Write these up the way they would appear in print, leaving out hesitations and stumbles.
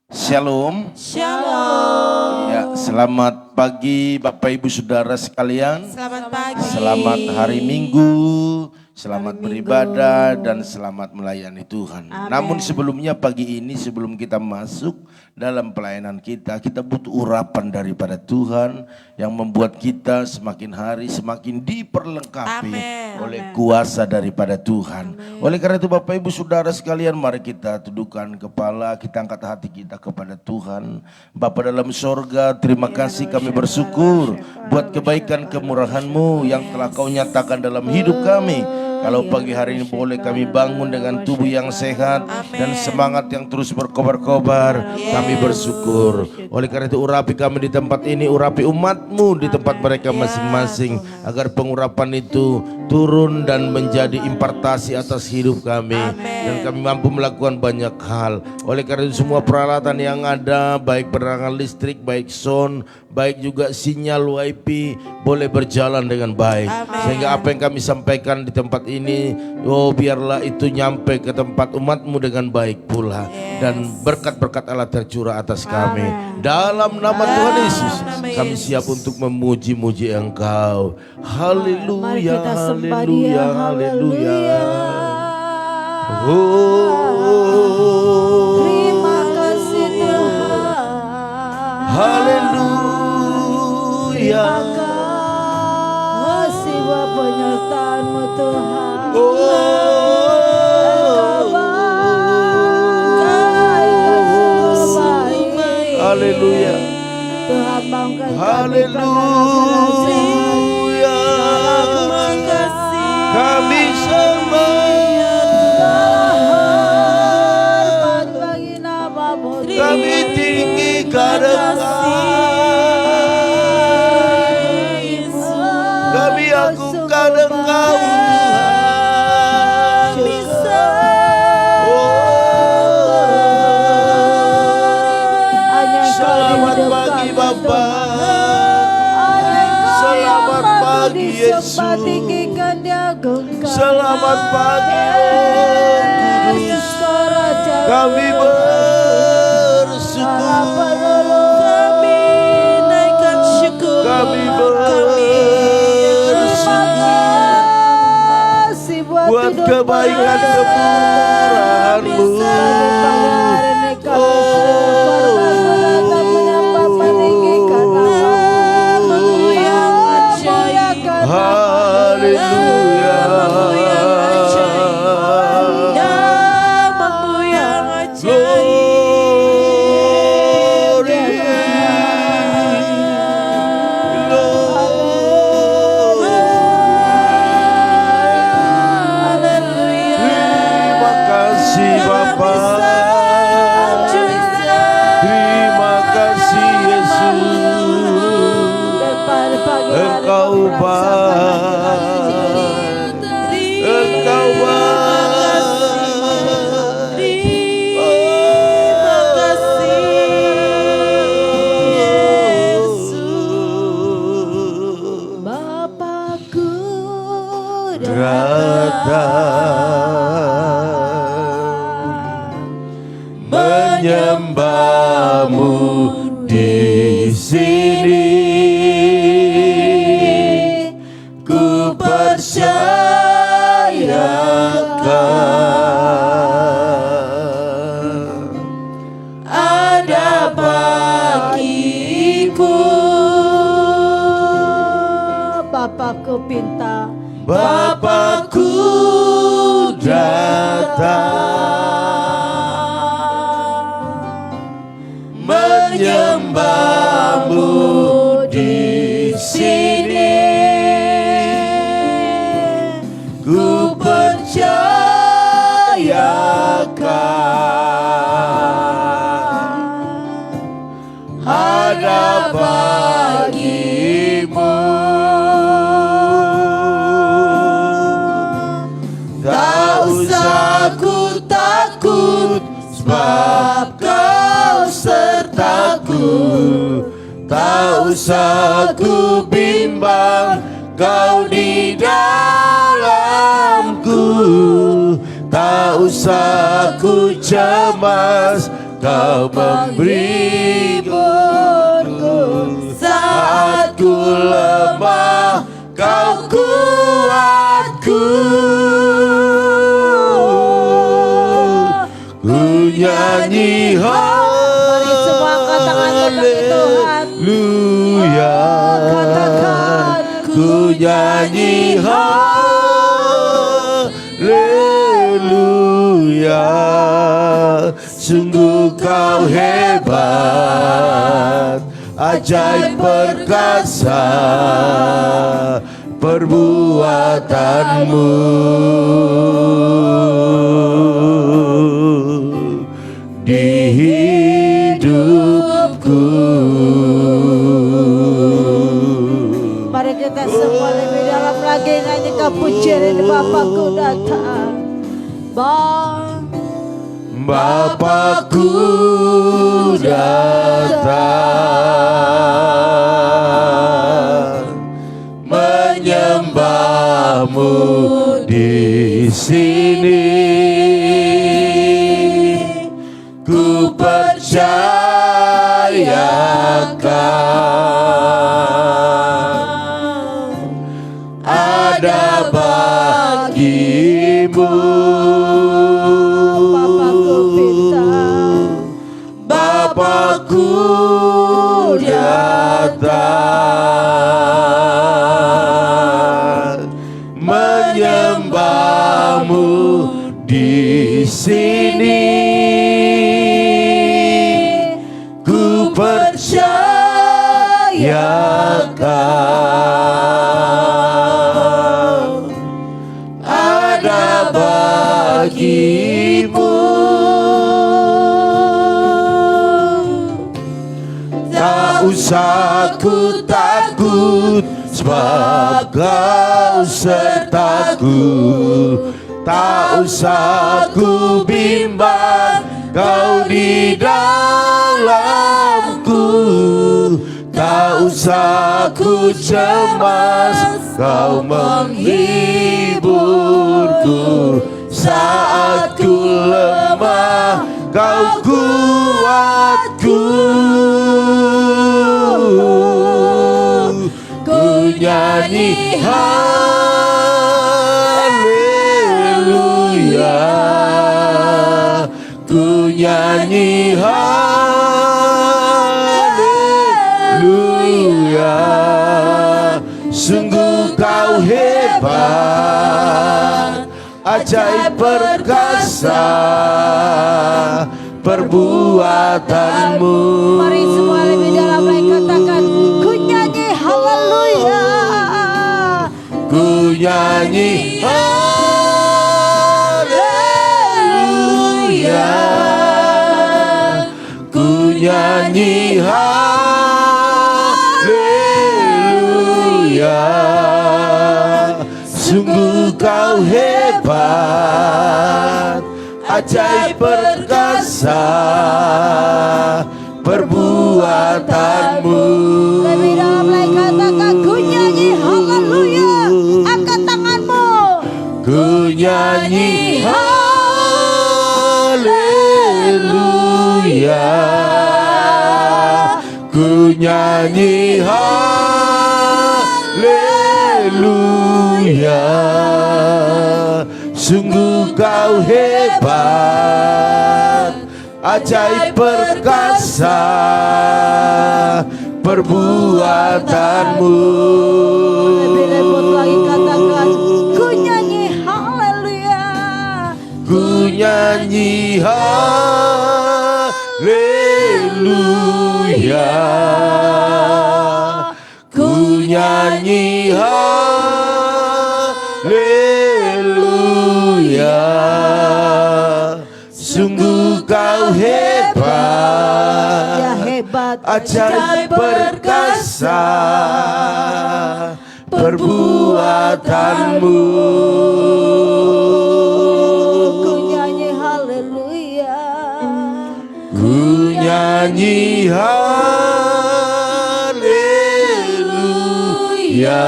Shalom. Shalom. Ya, selamat pagi Bapak Ibu Saudara sekalian. Selamat pagi. Selamat hari Minggu. Selamat beribadah dan selamat melayani Tuhan. Amen. Namun sebelumnya pagi ini sebelum kita masuk dalam pelayanan kita butuh urapan daripada Tuhan yang membuat kita semakin hari semakin diperlengkapi Amen. oleh kuasa daripada Tuhan. Amen. Oleh karena itu Bapak Ibu Saudara sekalian, mari kita tundukkan kepala, kita angkat hati kita kepada Tuhan. Bapa dalam sorga, terima kasih kami bersyukur buat kebaikan kemurahan-Mu yang telah Kau nyatakan dalam hidup kami. Kalau pagi hari ini boleh kami bangun dengan tubuh yang sehat dan semangat yang terus berkobar-kobar, kami bersyukur. Oleh karena itu urapi kami di tempat ini, urapi umat-Mu di tempat mereka masing-masing, agar pengurapan itu turun dan menjadi impartasi atas hidup kami, dan kami mampu melakukan banyak hal. Oleh karena itu semua peralatan yang ada, baik penerangan listrik, baik sound, baik juga sinyal WiFi boleh berjalan dengan baik. Sehingga apa yang kami sampaikan di tempat ini, oh biarlah itu nyampe ke tempat umat-Mu dengan baik pula. Dan berkat-berkat Allah tercurah atas kami. Dalam nama Tuhan Yesus kami siap untuk memuji-muji Engkau. Haleluya, haleluya, haleluya. Terima kasih Tuhan. Haleluya. Kasih buat penyertaan-Mu Tuhan. Haleluya. Tuhan bangkan Haleluya. Kami sembah, bagi nama-Mu. kami tinggikan Engkau, kami agungkan Engkau Tuhan. Selamat pagi Bapa, selamat pagi Yesus, selamat pagi Roh Kudus. Kami bersyukur, kami bersyukur buat kebaikan kemurahan-Mu. Haleluya. Terima kasih Bapa, terima kasih Yesus. Engkau baik, Engkau baik. Bapakku Datang menyembah-Mu di sini, ku percayakan ada bagiku. Bapakku pinta, Bapakku datang menyembah-Mu di sini, ku percayakan ada bagimu. Tak usah ku takut, sebab Kau sertaku. Tak usah ku bimbang, Kau di dalamku. Tak usah ku cemas, Kau menghiburku saat ku lemah, Kau kuatku. Ku nyanyi Mari semua angkat tangan bagi Tuhan. haleluya. Katakan, Ku nyanyi haleluya. Sungguh Kau hebat, ajaib perkasa perbuatanmu di hidupku. mari kita semua lebih dalam lagi nyanyikan pujian ini. Bapakku datang. Bapakku datang menyembahmu di sini. Ku percayakan ada bagimu. Bapakku datang menyembahmu di sini. Ku percayakan ada bagimu. Tak usah ku takut, sebab Kau sertaku. Tak usah ku bimbang, Kau di dalamku. Tak usah ku cemas, Kau menghiburku. Saat ku lemah, Kau kuatku. Ku nyanyi haleluya. Ku nyanyi haleluya. Sungguh Kau hebat, ajaib perkasa perbuatanmu. Mari semua lebih dalam lagi katakan, ku nyanyi haleluya. Ku nyanyi haleluya. Ku nyanyi haleluya. Sungguh Kau hebat, ajaib perkasa perbuatanmu. Lebih dalam lagi katakan, ku nyanyi haleluya. Angkat tanganmu. Ku nyanyi haleluya. Ku nyanyi haleluya. Sungguh Kau hebat, ajaib perkasa perbuatanmu. Lebih lembut lagi katakan, ku nyanyi haleluya. Ku nyanyi haleluya. Ku nyanyi haleluya. Sungguh Kau hebat, Ya hebat, ajaib perkasa perbuatanmu. ku nyanyi haleluya. Ku nyanyi haleluya.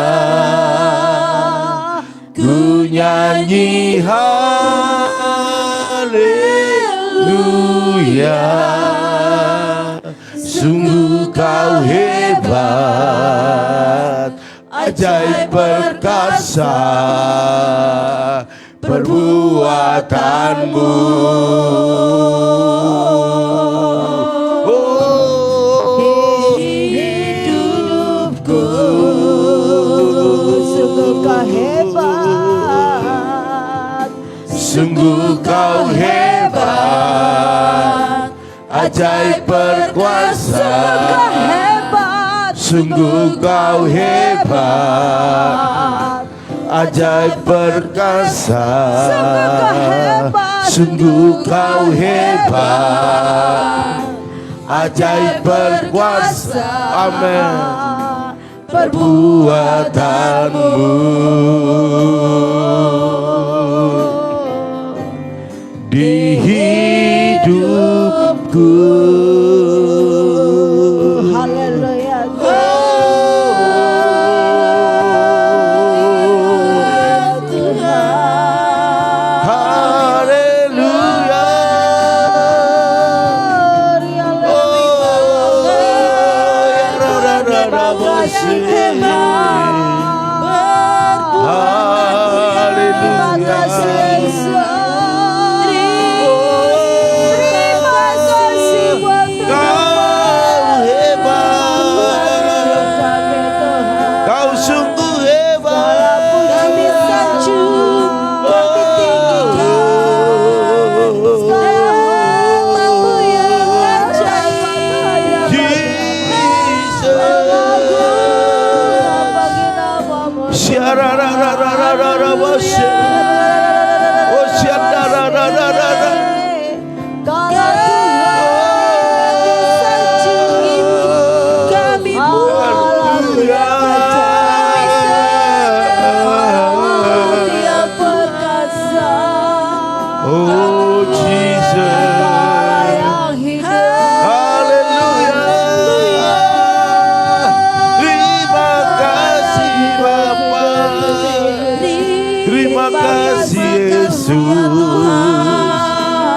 Ku nyanyi haleluya. Kau hebat, ajaib perkasa perbuatanmu. Oh, hidupku sungguh kau hebat, sungguh kau hebat, ajaib perkuasa. Sungguh kau hebat, ajaib perkasa. Sungguh kau hebat, ajaib perkuasa. Amin. Perbuatanmu di hidupku. Haleluya.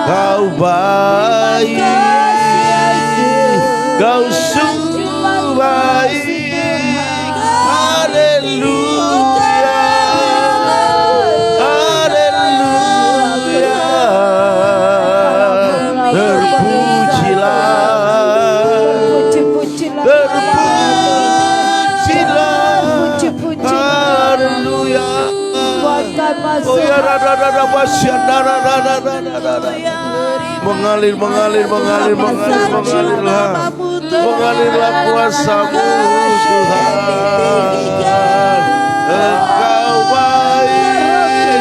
Kau baik, Kau sungguh baik. Haleluya, haleluya. Terpujilah, haleluya. Oh ya, mengalirlah kuasa-Mu Tuhan. Engkau baik,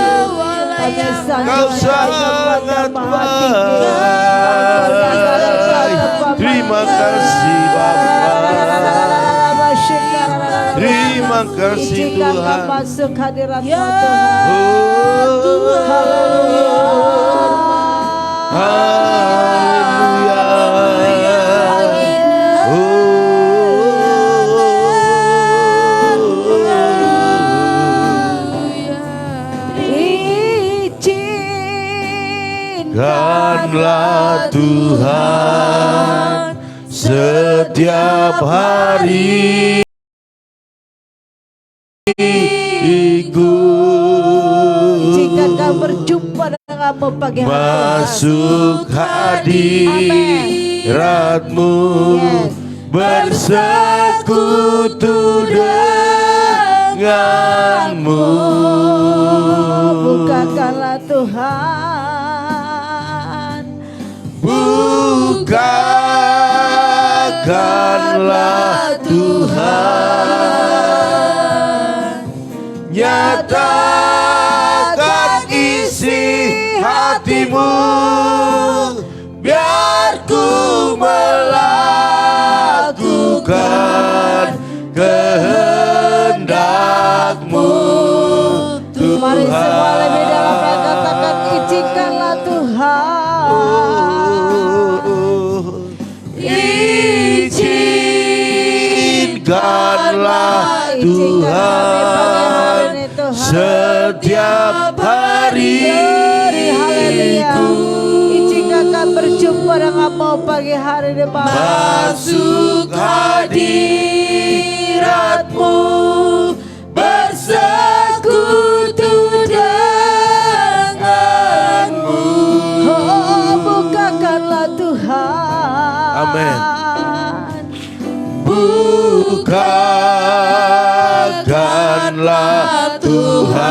Kau sangat baik. Terima kasih Bapa, terima kasih Tuhan. Masuk hadirat Oh, haleluya. Izinkanlah Tuhan setiap hari jika kau berjumpa denganmu pagi hari masuk hadirat-Mu, bersekutu denganmu. Bukakanlah Tuhan, bukakanlah Tuhan, nyatakan isi hati-Mu, biar ku melakukan kehendak-Mu, Tuhan. Mari semua lebih dalam katakan izinkanlah Tuhan, izinkanlah Tuhan setiap hari. Izinkan kau berjumpa dengan denganmu pagi hari ini Bapa. Masuk hadirat-Mu, bersekutu denganmu. Oh, bukakanlah Tuhan. Amin. Bukakanlah Tuhan,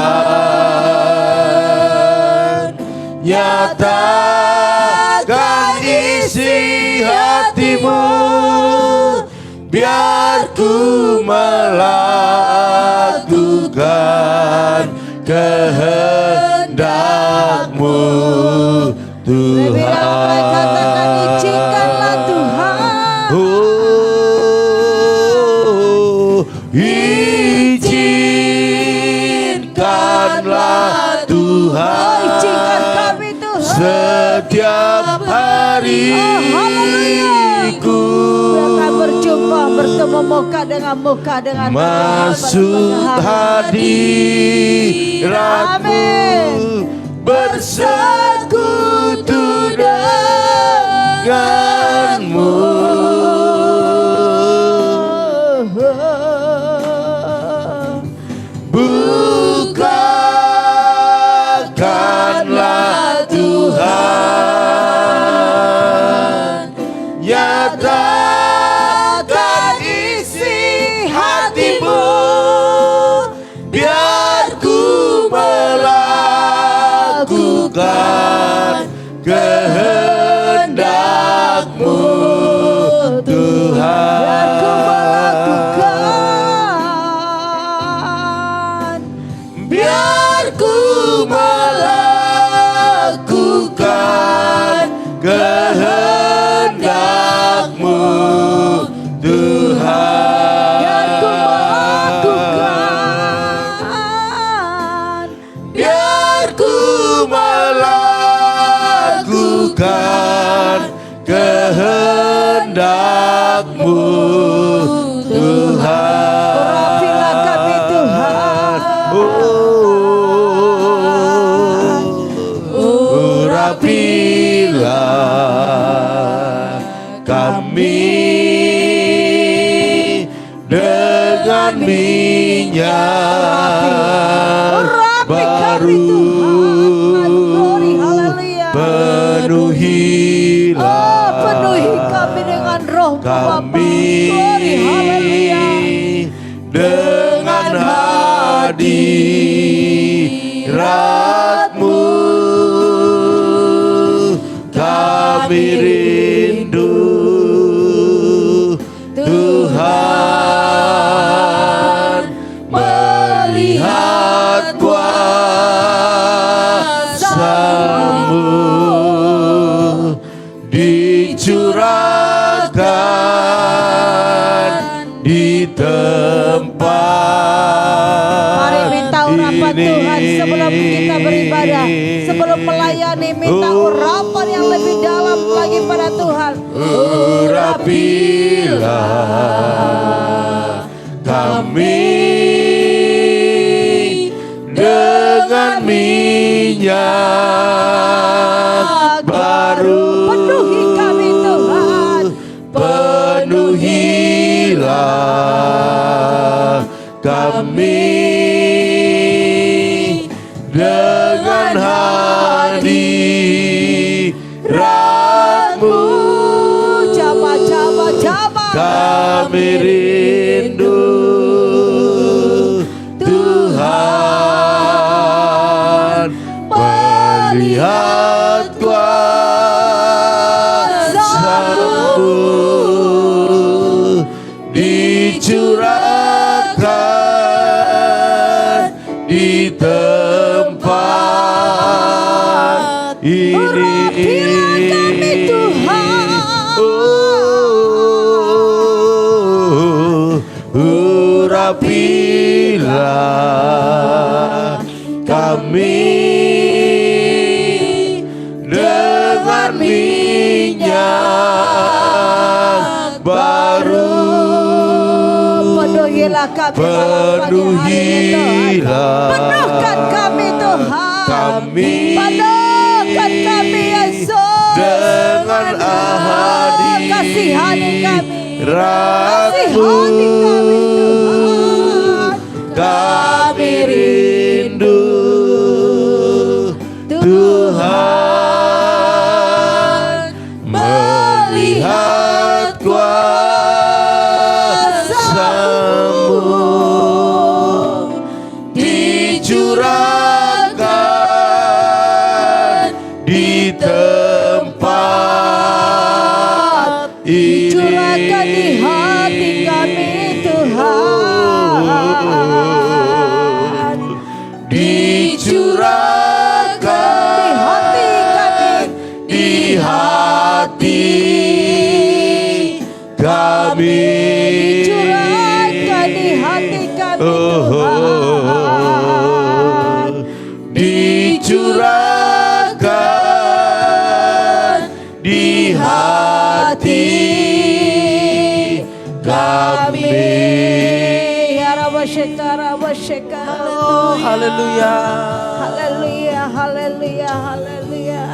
nyatakan isi hatimu, biar ku melakukan kehendak-Mu, Lebih dalam lagi Tuhan. katakan izinkanlah Tuhan. Izinkanlah Tuhan, Izinkan kami Tuhan. setiap hariku Biarkan berjumpa bertemu muka dengan muka dengan masuk hadirat-Mu, bersekutu denganmu. Bukakanlah Tuhan, nyatakan isi hatimu, biar ku melakukan kehendak-Mu, Tuhan. Biar ku melakukan kehendak-Mu, Tuhan. Biar ku melakukan kehendak-Mu, Tuhan. Urapilah kami Tuhan. Urapilah kami dengan minyak baru, penuhilah Penuhi kami dengan roh kami dengan hadirat-Mu, kami rindu Tuhan, melihat kuasa-Mu dicurahkan di tempat. Mari minta urapan ini. Tuhan sebelum kita beribadah, sebelum melayani, minta urapan yang lebih dalam lagi pada Tuhan. Urapilah kami dengan minyak baru, Penuhi kami Tuhan. penuhilah kami dengan hadirat-Mu, Jaba. kami rindu Tuhan, melihat kuasa-Mu dicurahkan di tempat ini. Urapilah kami Tuhan. Urapilah kami dengan minyak baru, Penuhilah kami malam pagi hari ini Tuhan. Penuhkan kami Tuhan. Kami Penuhkan kami Yesus. dengan hati kami. Ratu, Hati kami Tuhan. kami rindu Tuhan, melihat kuasa-Mu dicurahkan di tempat ini. Curahkan di hati kami Tuhan. Dicurahkan di hati kami. Dicurahkan di hati kami. Dicurahkan di hati kami. Ya Rabba Syekara, Rabba Syekara. Oh, haleluya. Haleluya, haleluya, haleluya.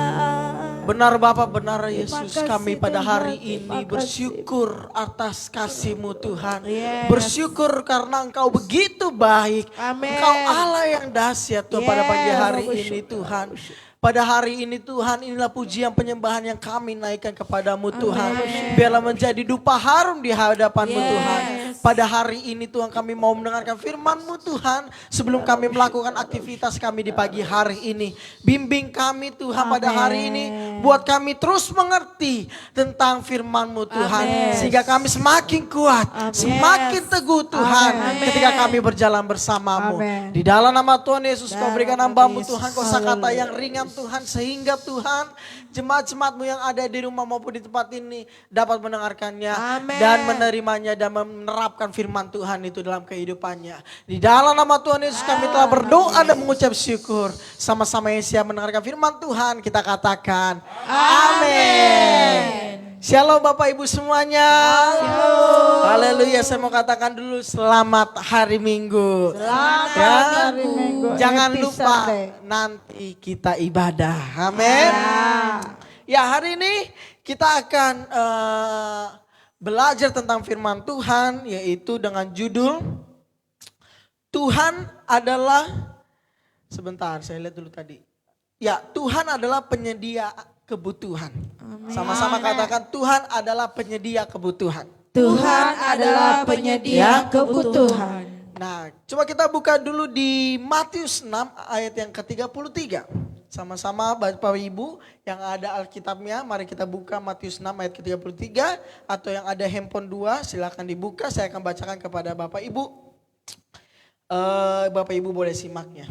Benar Bapak, benar Yesus, kasih kami pada Tuhan, hari terima ini kasih. bersyukur atas kasih-Mu Tuhan. Yes. Bersyukur karena Engkau begitu baik. Amin. Engkau Allah yang dahsyat Tuhan pada pagi Yes, hari Bapak ini syukur, Tuhan. Pada hari ini Tuhan, inilah pujian penyembahan yang kami naikkan kepadamu Tuhan. Biarlah menjadi dupa harum di hadapan-Mu Tuhan. Pada hari ini Tuhan, kami mau mendengarkan firman-Mu Tuhan. Sebelum kami melakukan aktivitas kami di pagi hari ini. Bimbing kami Tuhan pada hari ini. Buat kami terus mengerti tentang firman-Mu Tuhan. Sehingga kami semakin kuat, semakin teguh Tuhan. Ketika kami berjalan bersama-Mu. Amin. Di dalam nama Tuhan Yesus, Kau berikan hamba-Mu Tuhan, Kau kata yang ringan Tuhan, sehingga Tuhan jemaat-jemaat-Mu yang ada di rumah maupun di tempat ini dapat mendengarkannya dan menerimanya dan menerapkan firman Tuhan itu dalam kehidupannya. Di dalam nama Tuhan Yesus kami telah berdoa dan mengucap syukur. Sama-sama yang siap mendengarkan firman Tuhan, kita katakan amin. Shalom Bapak Ibu semuanya. Haleluya, saya mau katakan dulu selamat hari Minggu. Selamat hari Minggu. Jangan Happy lupa Sunday. nanti kita ibadah. Amin. Ya, hari ini kita akan belajar tentang firman Tuhan, yaitu dengan judul Tuhan adalah, sebentar saya lihat dulu tadi. Ya, Tuhan adalah penyedia kebutuhan. Sama-sama katakan Tuhan adalah penyedia kebutuhan. Tuhan adalah penyedia kebutuhan. Nah, coba kita buka dulu di Matius 6 ayat yang ke-33. Sama-sama Bapak Ibu yang ada Alkitabnya, mari kita buka Matius 6 ayat ke-33. Atau yang ada handphone 2 silakan dibuka, saya akan bacakan kepada Bapak Ibu. Bapak Ibu boleh simaknya.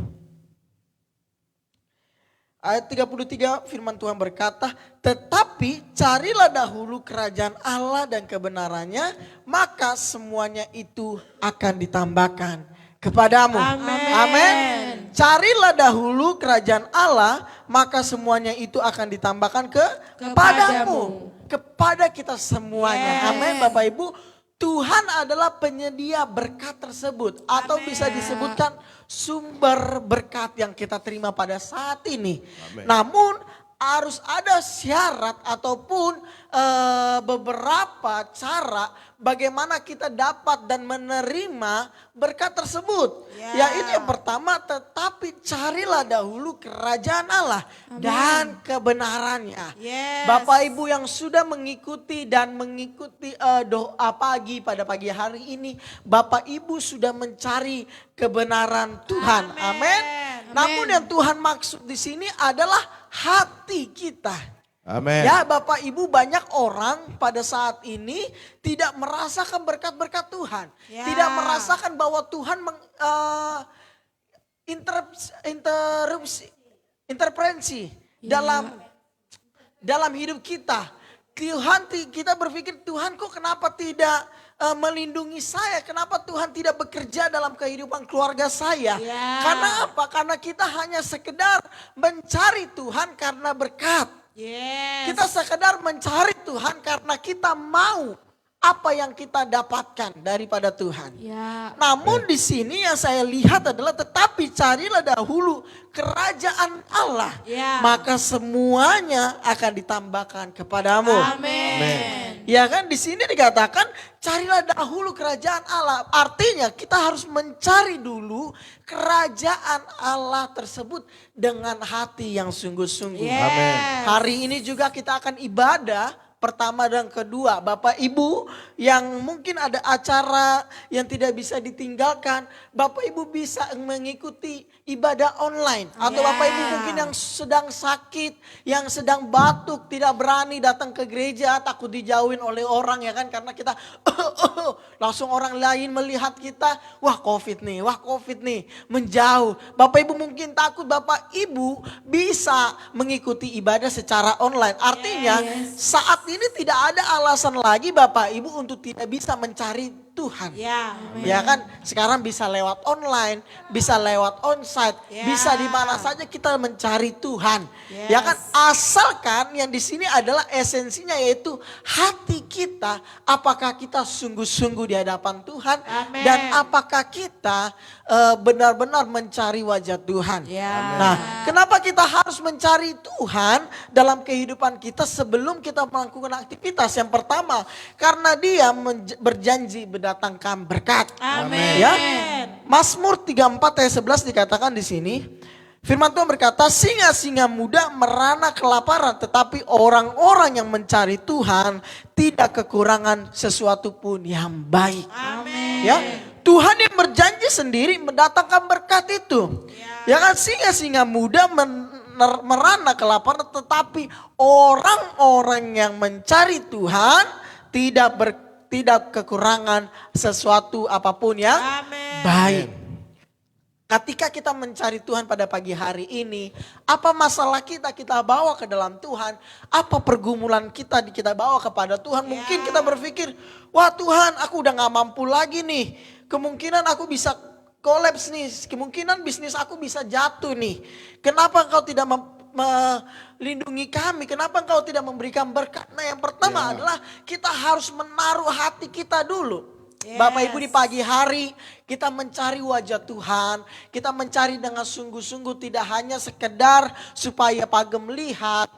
Ayat 33 firman Tuhan berkata, tetapi carilah dahulu kerajaan Allah dan kebenarannya, maka semuanya itu akan ditambahkan kepadamu. Amin. Carilah dahulu kerajaan Allah, maka semuanya itu akan ditambahkan kepadamu. Kepada kita semuanya. Amin Bapak Ibu. Tuhan adalah penyedia berkat tersebut. Atau bisa disebutkan sumber berkat yang kita terima pada saat ini. Amen. Namun harus ada syarat ataupun beberapa cara bagaimana kita dapat dan menerima berkat tersebut. Yaitu yang pertama, tetapi carilah dahulu kerajaan Allah dan kebenarannya. Bapak Ibu yang sudah mengikuti dan mengikuti doa pagi pada pagi hari ini, Bapak Ibu sudah mencari kebenaran Tuhan. Amin. Namun yang Tuhan maksud di sini adalah hati kita. Amin. Ya Bapak Ibu, banyak orang pada saat ini tidak merasakan berkat-berkat Tuhan. Tidak merasakan bahwa Tuhan intervensi dalam hidup kita. Tuhan, kita berpikir Tuhan kok kenapa tidak melindungi saya? Kenapa Tuhan tidak bekerja dalam kehidupan keluarga saya? Karena apa? Karena kita hanya sekedar mencari Tuhan karena berkat. Kita sekedar mencari Tuhan karena kita mau apa yang kita dapatkan daripada Tuhan. Namun di sini yang saya lihat adalah tetapi carilah dahulu kerajaan Allah, maka semuanya akan ditambahkan kepadamu. Amin. Ya kan, di sini dikatakan carilah dahulu kerajaan Allah. Artinya kita harus mencari dulu kerajaan Allah tersebut dengan hati yang sungguh-sungguh. Amin. Hari ini juga kita akan ibadah pertama dan kedua. Bapak Ibu yang mungkin ada acara yang tidak bisa ditinggalkan, Bapak Ibu bisa mengikuti ibadah online. Atau Bapak Ibu mungkin yang sedang sakit, yang sedang batuk, tidak berani datang ke gereja, takut dijauhin oleh orang ya kan. Karena kita langsung orang lain melihat kita, wah COVID nih, menjauh. Bapak Ibu mungkin takut, Bapak Ibu bisa mengikuti ibadah secara online. Artinya saat ini tidak ada alasan lagi Bapak Ibu untuk tidak bisa mencari Tuhan. Ya kan, sekarang bisa lewat online, bisa lewat onsite, bisa di mana saja kita mencari Tuhan. Ya kan, asalkan yang di sini adalah esensinya yaitu hati kita, apakah kita sungguh-sungguh di hadapan Tuhan dan apakah kita benar-benar mencari wajah Tuhan. Nah, kenapa kita harus mencari Tuhan dalam kehidupan kita sebelum kita melakukan aktivitas? Yang pertama, karena Dia berjanji mendatangkan berkat. Amin. Ya. Mazmur 34 ayat 11 dikatakan di sini, firman Tuhan berkata, singa-singa muda merana kelaparan, tetapi orang-orang yang mencari Tuhan tidak kekurangan sesuatu pun yang baik. Amin. Ya, Tuhan yang berjanji sendiri mendatangkan berkat itu. Ya kan, singa-singa muda merana kelaparan, tetapi orang-orang yang mencari Tuhan tidak kekurangan sesuatu apapun yang baik. Ketika kita mencari Tuhan pada pagi hari ini, apa masalah kita bawa ke dalam Tuhan, apa pergumulan kita bawa kepada Tuhan. Mungkin kita berpikir, wah Tuhan aku udah gak mampu lagi nih, kemungkinan aku bisa kolaps nih, kemungkinan bisnis aku bisa jatuh nih. Kenapa engkau tidak melindungi kami, kenapa engkau tidak memberikan berkat? Nah, yang pertama adalah kita harus menaruh hati kita dulu. Bapak Ibu, di pagi hari kita mencari wajah Tuhan, kita mencari dengan sungguh-sungguh, tidak hanya sekedar supaya pagem lihat.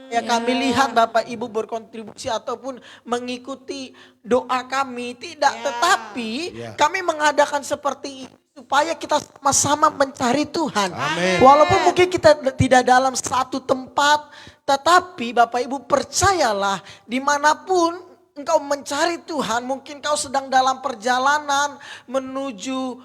Ya, kami lihat Bapak Ibu berkontribusi ataupun mengikuti doa kami, tidak. Tetapi kami mengadakan seperti ini supaya kita sama-sama mencari Tuhan. Amin. Walaupun mungkin kita tidak dalam satu tempat, tetapi Bapak Ibu percayalah, dimanapun engkau mencari Tuhan, mungkin kau sedang dalam perjalanan menuju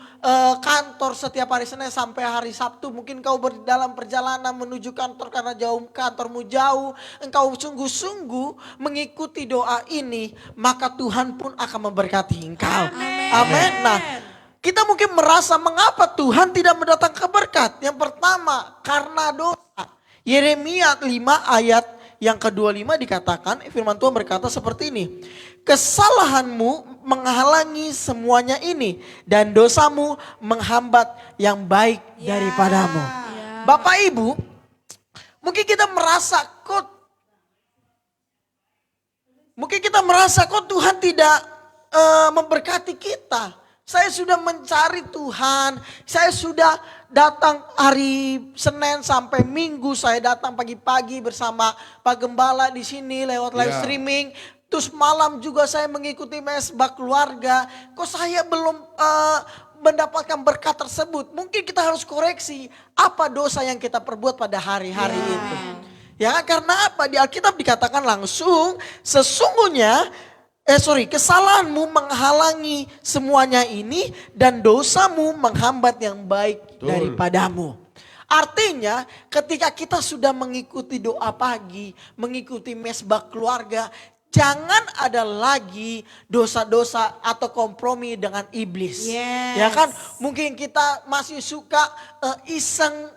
kantor setiap hari Senin sampai hari Sabtu. Mungkin kau dalam perjalanan menuju kantor karena kantormu jauh. Engkau sungguh-sungguh mengikuti doa ini, maka Tuhan pun akan memberkati engkau. Amin. Nah, kita mungkin merasa mengapa Tuhan tidak mendatangkan berkat. Yang pertama, karena dosa. Yeremia 5 ayat yang ke-25 dikatakan, firman Tuhan berkata seperti ini. Kesalahanmu menghalangi semuanya ini, dan dosamu menghambat yang baik daripadamu. Bapak Ibu, mungkin kita merasa kok Tuhan tidak memberkati kita. Saya sudah mencari Tuhan, saya sudah datang hari Senin sampai Minggu, saya datang pagi-pagi bersama Pak Gembala di sini lewat live streaming. Terus malam juga saya mengikuti mesbah keluarga. Kok saya belum mendapatkan berkat tersebut? Mungkin kita harus koreksi apa dosa yang kita perbuat pada hari-hari itu. Ya, karena apa? Di Alkitab dikatakan langsung, sesungguhnya kesalahanmu menghalangi semuanya ini dan dosamu menghambat yang baik daripadamu. Artinya ketika kita sudah mengikuti doa pagi, mengikuti mesbah keluarga, jangan ada lagi dosa-dosa atau kompromi dengan iblis. Ya kan? Mungkin kita masih suka iseng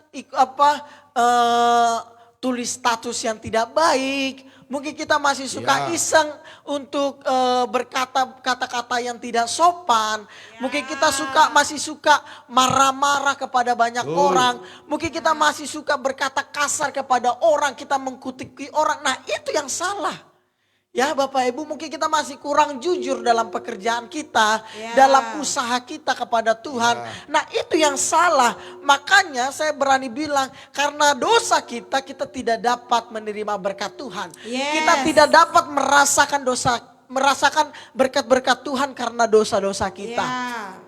tulis status yang tidak baik. Mungkin kita masih suka iseng untuk berkata kata-kata yang tidak sopan. Mungkin kita masih suka marah-marah kepada banyak orang. Mungkin kita masih suka berkata kasar kepada orang, kita mengkutuki orang. Nah, itu yang salah. Ya Bapak Ibu, mungkin kita masih kurang jujur dalam pekerjaan kita, dalam usaha kita kepada Tuhan. Nah, itu yang salah. Makanya saya berani bilang, karena dosa kita tidak dapat menerima berkat Tuhan. Kita tidak dapat merasakan dosa merasakan berkat-berkat Tuhan karena dosa-dosa kita.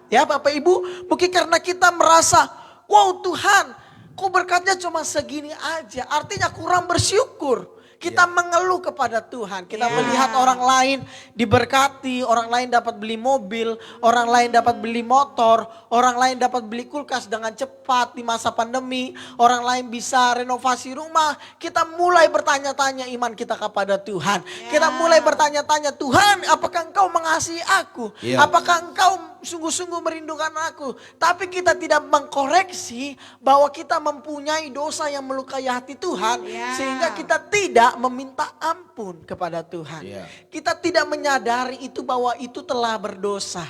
Ya Bapak Ibu, mungkin karena kita merasa, wow Tuhan, kok berkatnya cuma segini aja. Artinya kurang bersyukur. Kita mengeluh kepada Tuhan. Kita melihat orang lain diberkati, orang lain dapat beli mobil, orang lain dapat beli motor, orang lain dapat beli kulkas dengan cepat di masa pandemi, orang lain bisa renovasi rumah. Kita mulai bertanya-tanya iman kita kepada Tuhan. Kita mulai bertanya-tanya, Tuhan, apakah Engkau mengasihi aku? Apakah Engkau sungguh-sungguh merindukan aku? Tapi kita tidak mengkoreksi bahwa kita mempunyai dosa yang melukai hati Tuhan, sehingga kita tidak meminta ampun kepada Tuhan. Kita tidak menyadari itu bahwa itu telah berdosa.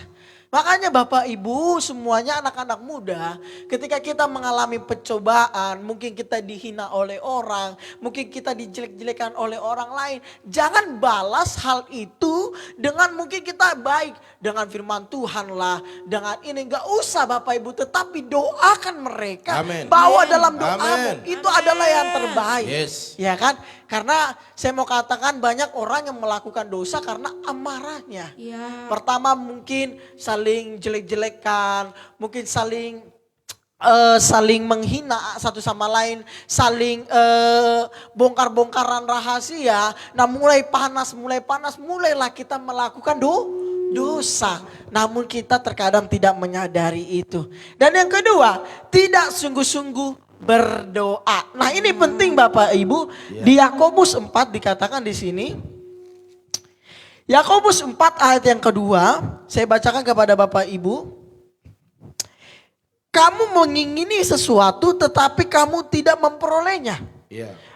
Makanya Bapak Ibu semuanya anak-anak muda, ketika kita mengalami pencobaan, mungkin kita dihina oleh orang, mungkin kita dijelek-jelekan oleh orang lain. Jangan balas hal itu dengan mungkin kita baik dengan firman Tuhan lah, dengan ini enggak usah Bapak Ibu, tetapi doakan mereka bahwa dalam doamu itu adalah yang terbaik. Ya kan? Karena saya mau katakan banyak orang yang melakukan dosa karena amarahnya. Pertama mungkin saling jelek-jelekan, mungkin saling menghina satu sama lain, saling bongkar-bongkaran rahasia. Nah mulai panas, mulailah kita melakukan dosa. Namun kita terkadang tidak menyadari itu. Dan yang kedua, tidak sungguh-sungguh berdoa. Nah ini penting Bapak Ibu. Di Yakobus 4 dikatakan di sini. Yakobus 4 ayat yang kedua, saya bacakan kepada Bapak Ibu. Kamu mengingini sesuatu tetapi kamu tidak memperolehnya.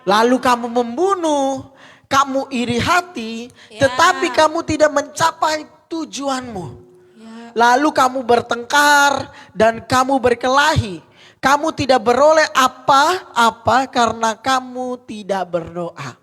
Lalu kamu membunuh, kamu iri hati, tetapi kamu tidak mencapai tujuanmu. Lalu kamu bertengkar dan kamu berkelahi. Kamu tidak beroleh apa-apa karena kamu tidak berdoa.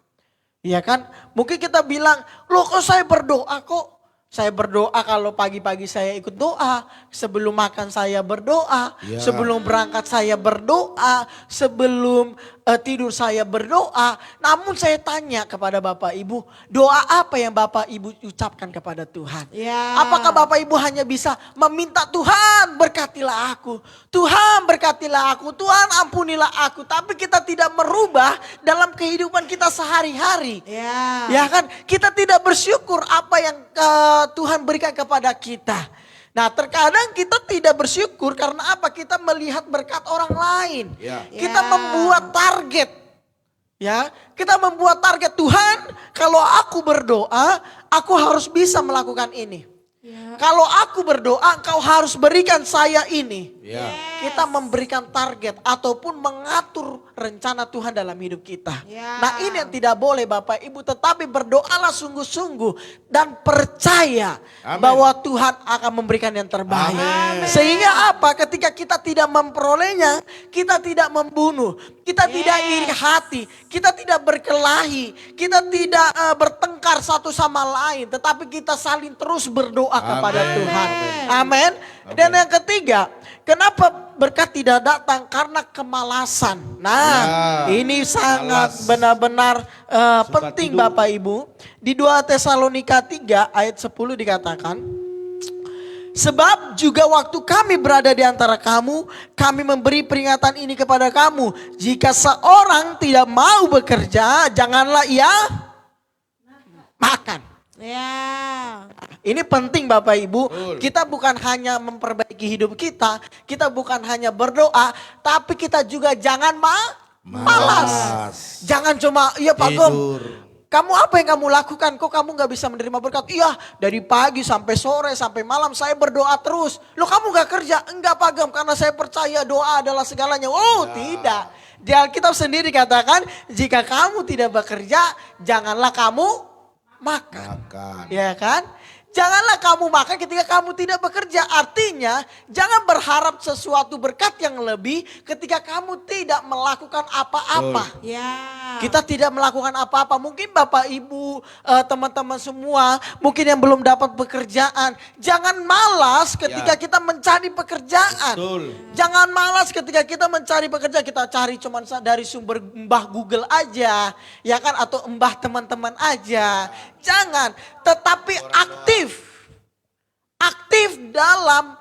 Iya kan? Mungkin kita bilang, loh kok saya berdoa kok? Saya berdoa kalau pagi-pagi saya ikut doa, sebelum makan saya berdoa, sebelum berangkat saya berdoa, sebelum tidur saya berdoa. Namun saya tanya kepada Bapak Ibu, doa apa yang Bapak Ibu ucapkan kepada Tuhan? Apakah Bapak Ibu hanya bisa meminta Tuhan berkatilah aku, Tuhan berkatilah aku, Tuhan ampunilah aku. Tapi kita tidak merubah dalam kehidupan kita sehari-hari. Ya kan? Kita tidak bersyukur apa yang Tuhan berikan kepada kita. Nah terkadang kita tidak bersyukur karena apa? Kita melihat berkat orang lain. Kita membuat target. Kita membuat target, Tuhan kalau aku berdoa, aku harus bisa melakukan ini. Kalau aku berdoa, Engkau harus berikan saya ini. Kita memberikan target ataupun mengatur rencana Tuhan dalam hidup kita. Nah ini yang tidak boleh Bapak Ibu, tetapi berdoalah sungguh-sungguh dan percaya bahwa Tuhan akan memberikan yang terbaik. Sehingga apa? Ketika kita tidak memperolehnya, kita tidak membunuh, kita tidak iri hati, kita tidak berkelahi, kita tidak bertengkar satu sama lain, tetapi kita saling terus berdoa kepada Tuhan. Amin. Dan yang ketiga, kenapa berkat tidak datang? Karena kemalasan. Nah, ini sangat benar-benar penting Bapak Ibu. Di 2 Tesalonika 3 ayat 10 dikatakan, sebab juga waktu kami berada di antara kamu, kami memberi peringatan ini kepada kamu. Jika seorang tidak mau bekerja, janganlah ia makan. Ini penting Bapak Ibu. Kita bukan hanya memperbaiki hidup kita, kita bukan hanya berdoa, tapi kita juga jangan malas. Jangan cuma, iya Pak Gom, kamu apa yang kamu lakukan? Kok kamu gak bisa menerima berkat? Iya, dari pagi sampai sore sampai malam saya berdoa terus. Loh kamu gak kerja? Enggak Pak Gom, karena saya percaya doa adalah segalanya. Oh tidak. Di Alkitab sendiri katakan, jika kamu tidak bekerja, janganlah kamu makan. Ya kan? Janganlah kamu makan ketika kamu tidak bekerja. Artinya jangan berharap sesuatu berkat yang lebih ketika kamu tidak melakukan apa-apa. Kita tidak melakukan apa-apa. Mungkin Bapak Ibu, teman-teman semua, mungkin yang belum dapat pekerjaan. Jangan malas ketika kita mencari pekerjaan. Betul. Jangan malas ketika kita mencari pekerjaan. Kita cari cuma dari sumber mbah Google aja. Ya kan, atau mbah teman-teman aja. Jangan, tetapi aktif. Aktif dalam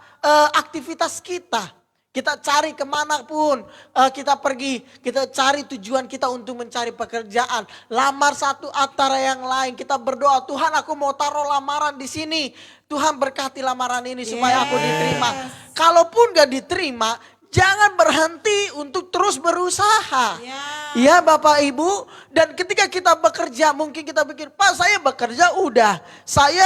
aktivitas kita. Kita cari kemanapun kita pergi. Kita cari tujuan kita untuk mencari pekerjaan. Lamar satu antara yang lain. Kita berdoa, Tuhan aku mau taruh lamaran di sini. Tuhan berkati lamaran ini supaya aku diterima. Kalaupun gak diterima, jangan berhenti untuk terus berusaha. Ya Bapak Ibu, dan ketika kita bekerja mungkin kita pikir, Pak saya bekerja udah, saya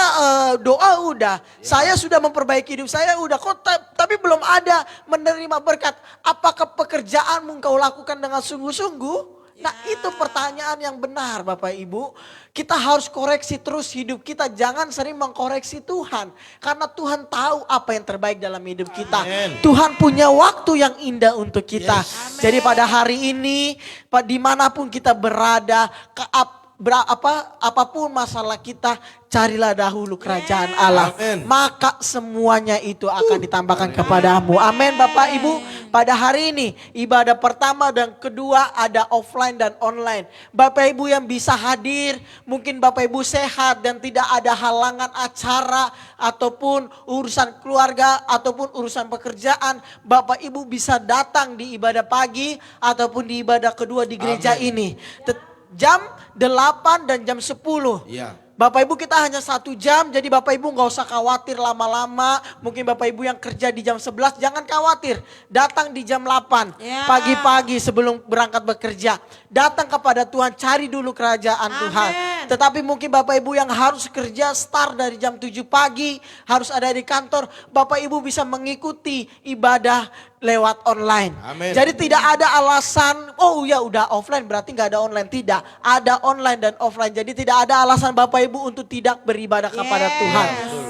doa udah, saya sudah memperbaiki hidup saya udah, kok tapi belum ada menerima berkat. Apakah pekerjaanmu kau lakukan dengan sungguh-sungguh? Nah itu pertanyaan yang benar Bapak Ibu. Kita harus koreksi terus hidup kita. Jangan sering mengkoreksi Tuhan. Karena Tuhan tahu apa yang terbaik dalam hidup kita. Amen. Tuhan punya waktu yang indah untuk kita. Jadi pada hari ini, dimanapun kita berada, apapun masalah kita, carilah dahulu kerajaan Allah. Amen. Maka semuanya itu akan ditambahkan kepadamu. Amin Bapak Ibu. Pada hari ini ibadah pertama dan kedua ada offline dan online. Bapak Ibu yang bisa hadir, mungkin Bapak Ibu sehat dan tidak ada halangan acara ataupun urusan keluarga ataupun urusan pekerjaan. Bapak Ibu bisa datang di ibadah pagi ataupun di ibadah kedua di gereja ini. Jam 8 dan jam 10. Iya. Bapak Ibu kita hanya 1 jam, jadi Bapak Ibu gak usah khawatir lama-lama. Mungkin Bapak Ibu yang kerja di jam 11, jangan khawatir. Datang di jam 8, pagi-pagi sebelum berangkat bekerja. Datang kepada Tuhan, cari dulu kerajaan Tuhan. Tetapi mungkin Bapak Ibu yang harus kerja start dari jam 7 pagi, harus ada di kantor. Bapak Ibu bisa mengikuti ibadah lewat online. Amin. Jadi tidak ada alasan, oh ya udah offline berarti gak ada online. Tidak, ada online dan offline. Jadi tidak ada alasan Bapak Ibu untuk tidak beribadah kepada Tuhan.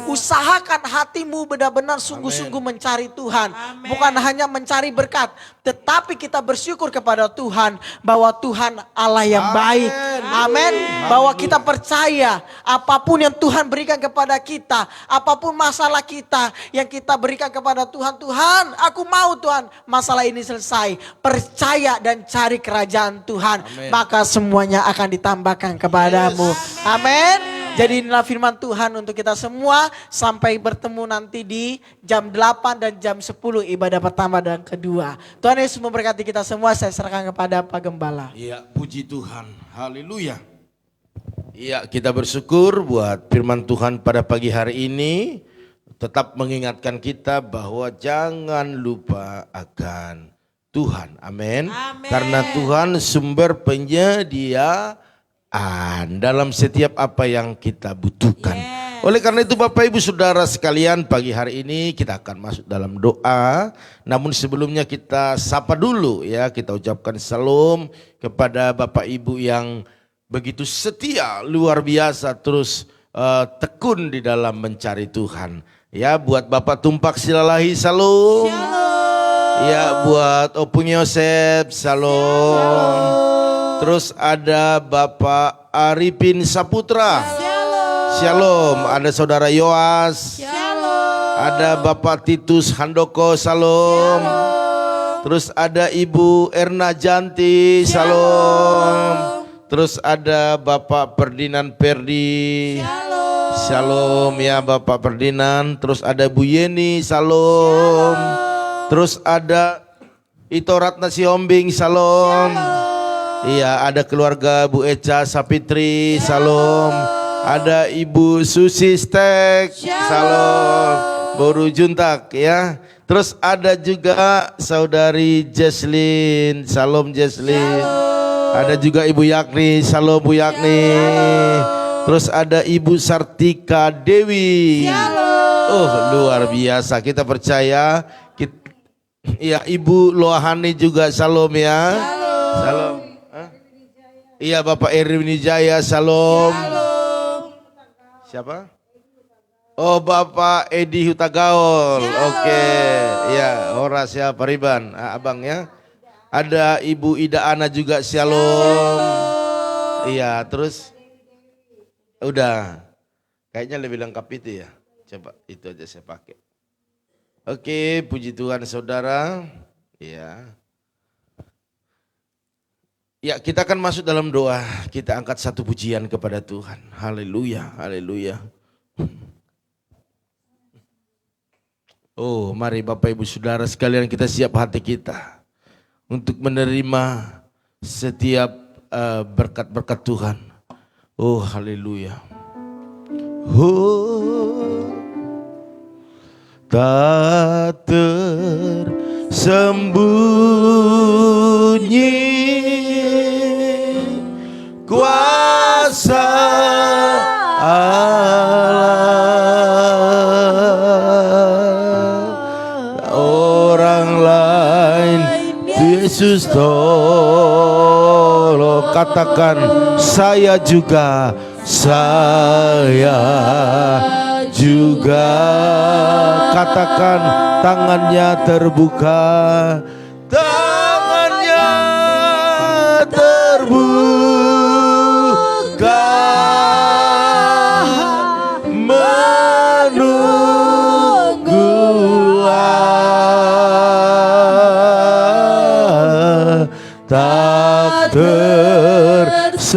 Usahakan hatimu benar-benar sungguh-sungguh mencari Tuhan. Bukan hanya mencari berkat, tetapi kita bersyukur kepada Tuhan bahwa Tuhan Allah yang baik. Amin. Bahwa kita percaya apapun yang Tuhan berikan kepada kita, apapun masalah kita yang kita berikan kepada Tuhan, Tuhan aku mau Tuhan masalah ini selesai. Percaya dan cari kerajaan Tuhan. Amen. Maka semuanya akan ditambahkan kepadamu. Amin. Jadi inilah firman Tuhan untuk kita semua. Sampai bertemu nanti di jam 8 dan jam 10 ibadah pertama dan kedua. Tuhan Yesus memberkati kita semua. Saya serahkan kepada Pak Gembala. Iya, puji Tuhan. Haleluya. Iya, kita bersyukur buat firman Tuhan pada pagi hari ini. Tetap mengingatkan kita bahwa jangan lupa akan Tuhan. Amin. Karena Tuhan sumber penyediaan dalam setiap apa yang kita butuhkan. Oleh karena itu Bapak Ibu Saudara sekalian, pagi hari ini kita akan masuk dalam doa. Namun sebelumnya kita sapa dulu ya, kita ucapkan salam kepada Bapak Ibu yang begitu setia, luar biasa, terus tekun di dalam mencari Tuhan. Ya, buat Bapak Tumpak Silalahi, salam. Ya, buat Opung Yosep, salam. Terus ada Bapak Arifin Saputra, shalom. Ada Saudara Yoas, ada Bapak Titus Handoko, salam. Terus ada Ibu Erna Janti, salam. Terus ada Bapak Ferdinand Perdi, shalom ya Bapak Ferdinand. Terus ada Bu Yeni, salam. Terus ada Ito Ratna Siombing, salam. Iya, ada keluarga Bu Eca Sapitri, salam. Ada Ibu Susi Stek, salam. Boru Juntak ya. Terus ada juga Saudari Jesslyn, salam Jesslyn. Ada juga Ibu Yakni, salam Bu Yakni. Terus ada Ibu Sartika Dewi. Oh, luar biasa, kita percaya. Iya, Ibu Loahani juga salam ya. Salam. Iya, Bapak Erwin Wijaya, salam. Siapa? Oh, Bapak Edi Hutagaul. Oke. Ya, Horas ya, Pariban, abang ya. Ada Ibu Ida Ana juga, shalom. Iya, terus udah. Kayaknya lebih lengkap itu ya. Coba itu aja saya pakai. Oke, puji Tuhan saudara. Ya. Ya, kita akan masuk dalam doa. Kita angkat satu pujian kepada Tuhan. Haleluya, haleluya. Oh, mari Bapak Ibu Saudara sekalian kita siap hati kita untuk menerima setiap berkat-berkat Tuhan. Oh, haleluya. Oh, tak tersembunyi kuasa Allah. Orang lain Yesus tolong, katakan saya juga katakan tangannya terbuka, tangannya terbuka menunggulah, tak tersembunyi.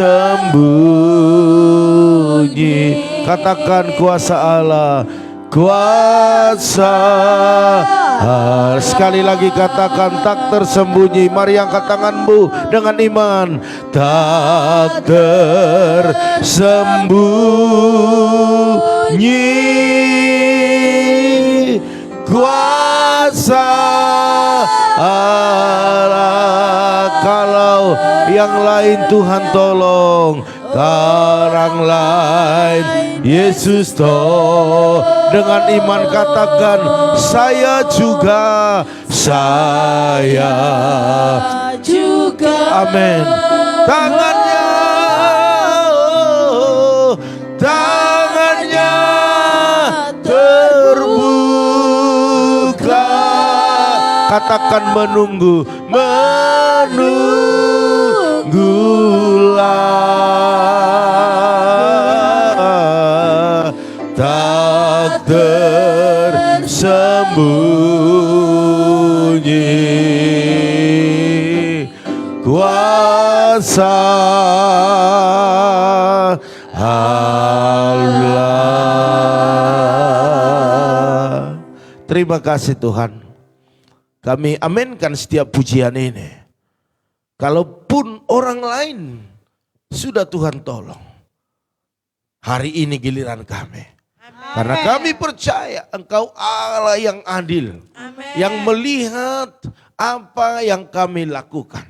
Katakan kuasa Allah, kuasa Allah. Sekali lagi katakan tak tersembunyi. Mari angkat tanganmu dengan iman. Tak tersembunyi kuasa Allah. Kalau yang lain Tuhan tolong, orang lain Yesus toh. Dengan iman katakan saya juga amin. Tangannya terbuka, katakan menunggulah, tak tersembunyi kuasa Allah. Terima kasih Tuhan. Kami aminkan setiap pujian ini. Kalaupun orang lain sudah Tuhan tolong, hari ini giliran kami. Karena kami percaya Engkau Allah yang adil. Yang melihat apa yang kami lakukan.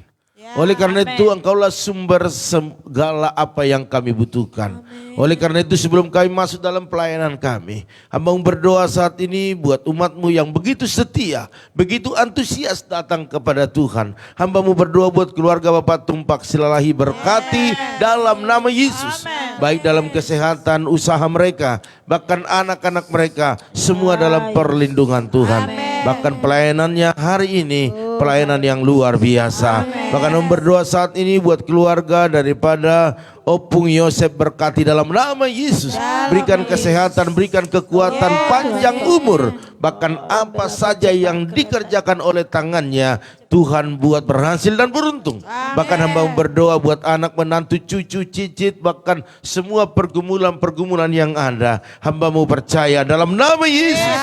Oleh karena itu Engkaulah sumber segala apa yang kami butuhkan. Oleh karena itu sebelum kami masuk dalam pelayanan kami, hamba berdoa saat ini buat umatmu yang begitu setia, begitu antusias datang kepada Tuhan. Hamba-Mu berdoa buat keluarga Bapak Tumpak Silalahi, berkati dalam nama Yesus. Baik dalam kesehatan usaha mereka, bahkan anak-anak mereka, semua dalam perlindungan Tuhan. Bahkan pelayanannya hari ini pelayanan yang luar biasa. Bahkan berdoa saat ini buat keluarga daripada Opung Yosef, berkati dalam nama Yesus. Berikan kesehatan, berikan kekuatan, panjang umur. Bahkan apa saja yang dikerjakan oleh tangannya, Tuhan buat berhasil dan beruntung. Bahkan hamba berdoa buat anak, menantu, cucu, cicit, bahkan semua pergumulan-pergumulan yang ada. Hamba-Mu percaya dalam nama Yesus,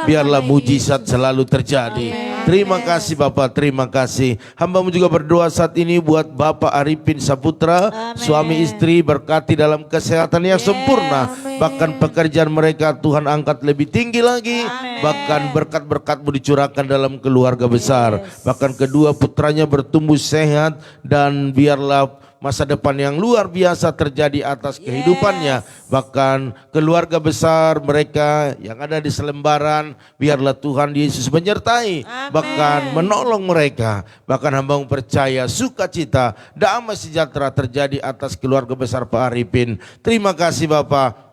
biarlah mujizat selalu terjadi. Terima kasih Bapak, terima kasih. Hamba-Mu juga berdoa saat ini buat Bapak Arifin Saputra, suami istri, berkati dalam kesehatan yang sempurna. Bahkan pekerjaan mereka Tuhan angkat lebih tinggi lagi. Bahkan berkat-berkat-Mu dicurahkan dalam keluarga besar. Bahkan kedua putranya bertumbuh sehat, dan biarlah masa depan yang luar biasa terjadi atas kehidupannya. Bahkan keluarga besar mereka yang ada di Selembaran, biarlah Tuhan Yesus menyertai, bahkan menolong mereka. Bahkan hamba percaya sukacita, damai sejahtera terjadi atas keluarga besar Pak Arifin. Terima kasih Bapak.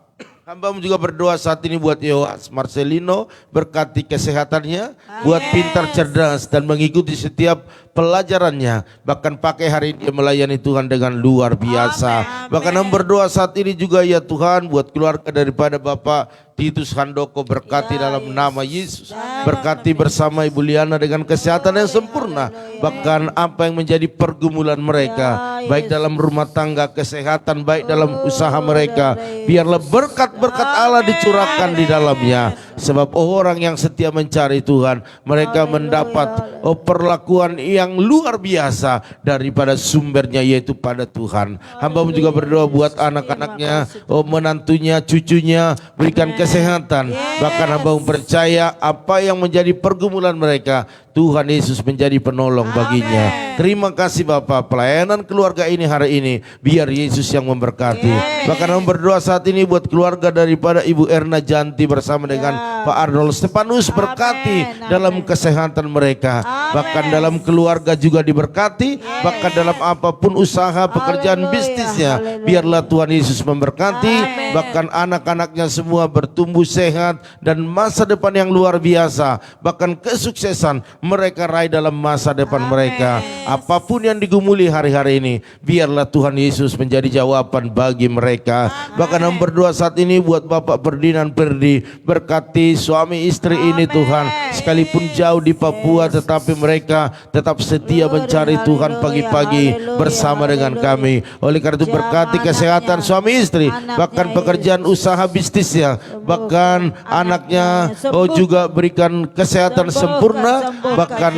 Hamba juga berdoa saat ini buat Yoas Marcelino, berkati kesehatannya, buat pintar, cerdas, dan mengikuti setiap pelajarannya. Bahkan pakai hari ini dia melayani Tuhan dengan luar biasa. Bahkan yang berdoa saat ini juga ya Tuhan, buat keluarga daripada Bapak Titus Handoko, berkati dalam nama Yesus. Berkati bersama Ibu Liana dengan kesehatan yang sempurna. Bahkan apa yang menjadi pergumulan mereka, baik dalam rumah tangga, kesehatan, baik dalam usaha mereka, biarlah berkat-berkat Allah dicurahkan di dalamnya. Sebab orang yang setia mencari Tuhan, mereka mendapat perlakuan yang luar biasa daripada sumbernya, yaitu pada Tuhan. Hamba juga berdoa buat anak-anaknya, menantunya, cucunya, berikan kesehatan. Bahkan hamba percaya apa yang menjadi pergumulan mereka, Tuhan Yesus menjadi penolong baginya. Terima kasih Bapak, pelayanan keluarga ini hari ini biar Yesus yang memberkati. Bahkan hamba berdoa saat ini buat keluarga daripada Ibu Erna Janti bersama dengan Pak Arnold Stefanus, berkati dalam kesehatan mereka. Bahkan dalam keluarga juga diberkati. Bahkan dalam apapun usaha, pekerjaan, bisnisnya, biarlah Tuhan Yesus memberkati. Bahkan anak-anaknya semua bertumbuh sehat dan masa depan yang luar biasa. Bahkan kesuksesan mereka raih dalam masa depan mereka. Apapun yang digumuli hari-hari ini, biarlah Tuhan Yesus menjadi jawaban bagi mereka. Bahkan hamba berdoa saat ini buat Bapak Ferdinand Perdi, berkati suami istri ini Tuhan, sekalipun jauh di Papua tetapi mereka tetap setia mencari Tuhan pagi-pagi bersama dengan kami. Oleh karena itu berkati kesehatan suami istri, bahkan pekerjaan usaha bisnisnya, bahkan anaknya juga berikan kesehatan sempurna. Bahkan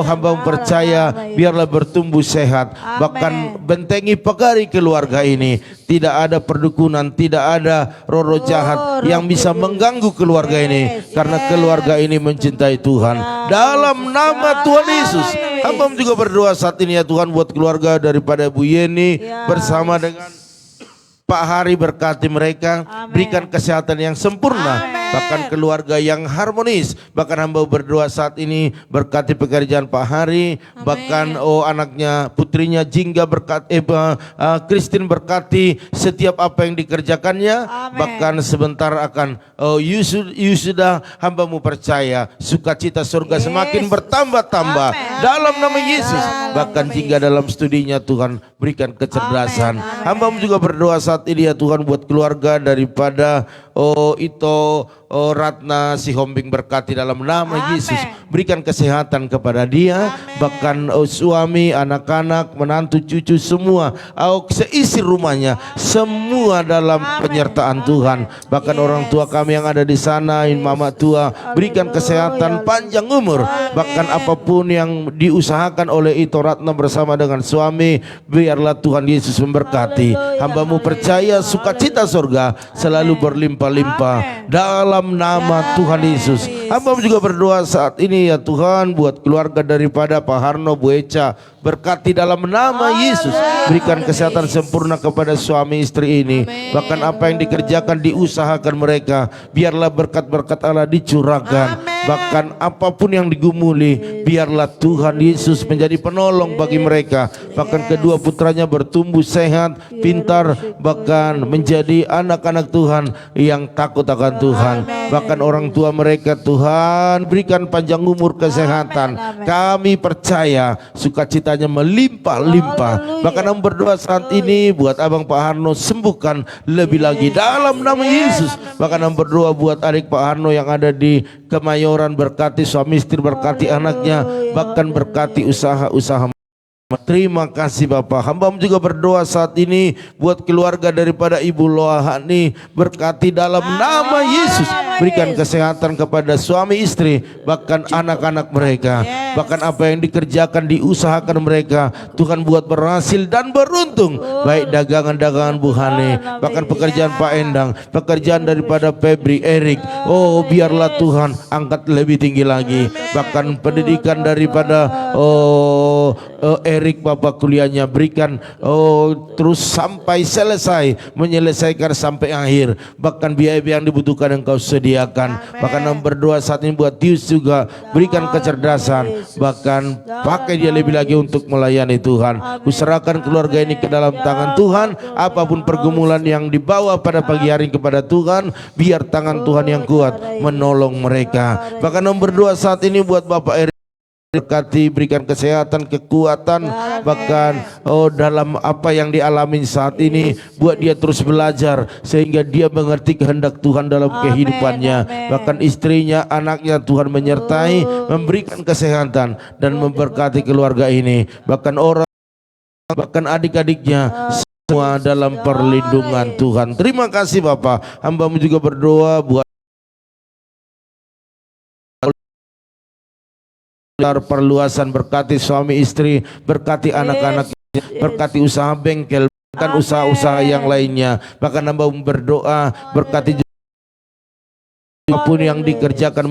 hamba percaya biarlah bertumbuh sehat. Bahkan bentengi pagari keluarga ini, tidak ada perdukunan, tidak ada roh jahat yang bisa mengganggu keluarga ini, karena keluarga ini mencintai Tuhan. Dalam nama Tuhan Yesus, hamba juga berdoa saat ini ya Tuhan buat keluarga daripada Bu Yeni bersama dengan Pak Hari, berkati mereka, berikan kesehatan yang sempurna, bahkan keluarga yang harmonis. Bahkan hamba berdoa saat ini berkati pekerjaan Pak Hari, bahkan anaknya, putrinya Jingga, Christine berkati setiap apa yang dikerjakannya. Bahkan sebentar akan Yusuda, hambamu percaya sukacita surga semakin bertambah-tambah dalam nama Yesus. Bahkan Jingga dalam studinya Tuhan berikan kecerdasan. Hambamu juga berdoa saat ini ya Tuhan buat keluarga daripada Ratna Sihombing, berkati dalam nama Yesus, berikan kesehatan kepada dia. Bahkan suami, anak-anak, menantu, cucu semua, seisi rumahnya semua dalam penyertaan Tuhan. Bahkan orang tua kami yang ada di sana, mama tua, berikan kesehatan, panjang umur. Bahkan apapun yang diusahakan oleh Ratna bersama dengan suami, biarlah Tuhan Yesus memberkati. Hambamu percaya sukacita surga selalu berlimpah-limpah dalam nama Tuhan Yesus. Hamba juga berdoa saat ini ya Tuhan buat keluarga daripada Pak Harno, Bu Eca, berkati dalam nama Yesus, berikan kesehatan sempurna kepada suami istri ini. Bahkan apa yang dikerjakan, diusahakan mereka, biarlah berkat-berkat Allah dicurahkan. Bahkan apapun yang digumuli, biarlah Tuhan Yesus menjadi penolong bagi mereka. Bahkan kedua putranya bertumbuh sehat, pintar, bahkan menjadi anak-anak Tuhan yang takut akan Tuhan. Bahkan orang tua mereka Tuhan berikan panjang umur, kesehatan. Kami percaya sukacitanya melimpah-limpah. Bahkan kami berdoa saat ini buat Abang Pak Harno, sembuhkan lebih lagi dalam nama Yesus. Bahkan kami berdoa buat adik Pak Harno yang ada di Kemayoran, berkati suami istri, berkati anaknya, bahkan berkati usaha-usaha. Terima kasih Bapak. Hamba juga berdoa saat ini buat keluarga daripada Ibu Loahani, berkati dalam nama Yesus, berikan kesehatan kepada suami istri, bahkan anak-anak mereka. Bahkan apa yang dikerjakan, diusahakan mereka, Tuhan buat berhasil dan beruntung. Baik dagangan-dagangan Bu Hane, bahkan pekerjaan Pak Endang, pekerjaan daripada Febri, Erik. Biarlah Tuhan angkat lebih tinggi lagi. Bahkan pendidikan daripada Erik, Bapak kuliahnya berikan terus sampai selesai, menyelesaikan sampai akhir. Bahkan biaya-biaya yang dibutuhkan Engkau sediakan. Bahkan berdoa saat ini buat Tius juga, berikan kecerdasan, bahkan pakai dia lebih lagi untuk melayani Tuhan. Kuserahkan keluarga ini ke dalam tangan Tuhan. Apapun pergumulan yang dibawa pada pagi hari kepada Tuhan, biar tangan Tuhan yang kuat menolong mereka. Bahkan berdoa saat ini buat Bapak Erik. berkati, berikan kesehatan, kekuatan, bahkan dalam apa yang dialami saat ini, buat dia terus belajar sehingga dia mengerti kehendak Tuhan dalam kehidupannya. Bahkan istrinya, anaknya Tuhan menyertai, memberikan kesehatan dan memberkati keluarga ini. Bahkan adik-adiknya semua dalam perlindungan Tuhan. Terima kasih Bapak. Hamba-Mu juga berdoa buat perluasan, berkati suami istri, berkati anak-anak, berkati usaha bengkel, bahkan usaha-usaha yang lainnya. Bahkan hamba berdoa berkati apapun yang dikerjakan